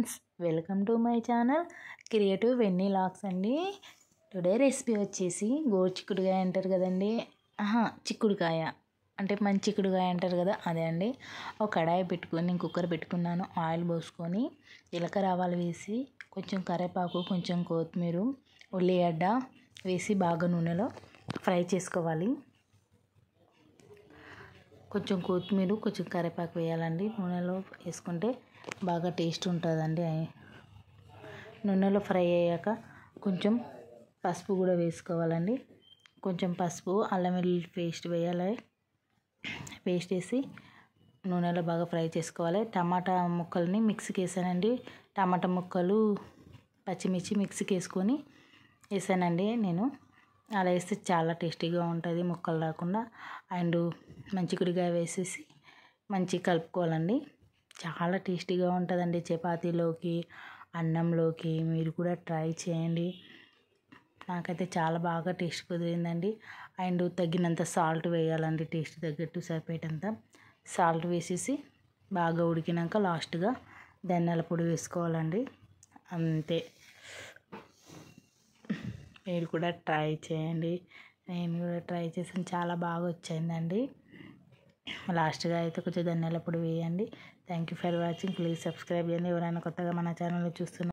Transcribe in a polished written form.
Friends, welcome to my channel creative వెన్నీ లాక్స్ అండి. టుడే రెసిపీ వచ్చేసి చిక్కుడుకాయ అంటారు కదండి, చిక్కుడుకాయ అంటే మంచి చిక్కుడుకాయ అంటారు కదా, అదే అండి. ఒక కడాయి పెట్టుకొని నేను కుక్కర్ పెట్టుకున్నాను. ఆయిల్ పోసుకొని జీలకర్ర ఆవాలు వేసి కొంచెం కరివేపాకు, కొంచెం కొత్తిమీర, ఉల్లిగడ్డ వేసి బాగా నూనెలో ఫ్రై చేసుకోవాలి. కొంచెం కొత్తిమీర, కొంచెం కరివేపాకు వేయాలండి. నూనెలో వేసుకుంటే బాగా టేస్ట్ ఉంటుందండి. నూనెలో ఫ్రై అయ్యాక కొంచెం పసుపు కూడా వేసుకోవాలండి. కొంచెం పసుపు, అల్లం వెల్లుల్లి పేస్ట్ వేయాలి. పేస్ట్ వేసి నూనెలో బాగా ఫ్రై చేసుకోవాలి. టమాటా ముక్కల్ని మిక్సీకి వేసానండి. టమాటా ముక్కలు, పచ్చిమిర్చి మిక్సీకి వేసుకొని వేసానండి నేను. అలా వేస్తే చాలా టేస్టీగా ఉంటుంది, ముక్కలు రాకుండా. అండ్ మంచి చిక్కుడుకాయ వేసేసి మంచిగా కలుపుకోవాలండి. చాలా టేస్టీగా ఉంటుందండి. చపాతీలోకి, అన్నంలోకి మీరు కూడా ట్రై చేయండి. నాకైతే చాలా బాగా టేస్ట్ కుదిరిందండి. అండ్ తగినంత సాల్ట్ వేయాలండి, టేస్ట్ తగ్గట్టు సరిపోయేటంత సాల్ట్ వేసేసి బాగా ఉడికినాక లాస్ట్గా ధనియాల పొడి వేసుకోవాలండి. అంతే. మీరు కూడా ట్రై చేయండి. నేను కూడా ట్రై చేసాను, చాలా బాగా వచ్చిందండి. లాస్ట్గా అయితే కొంచెం ధనియాల పొడి వేయండి. Thank you for watching. Please subscribe చేయండి. ఎవరైనా కొత్తగా మన ఛానల్ని చూస్తున్నారు.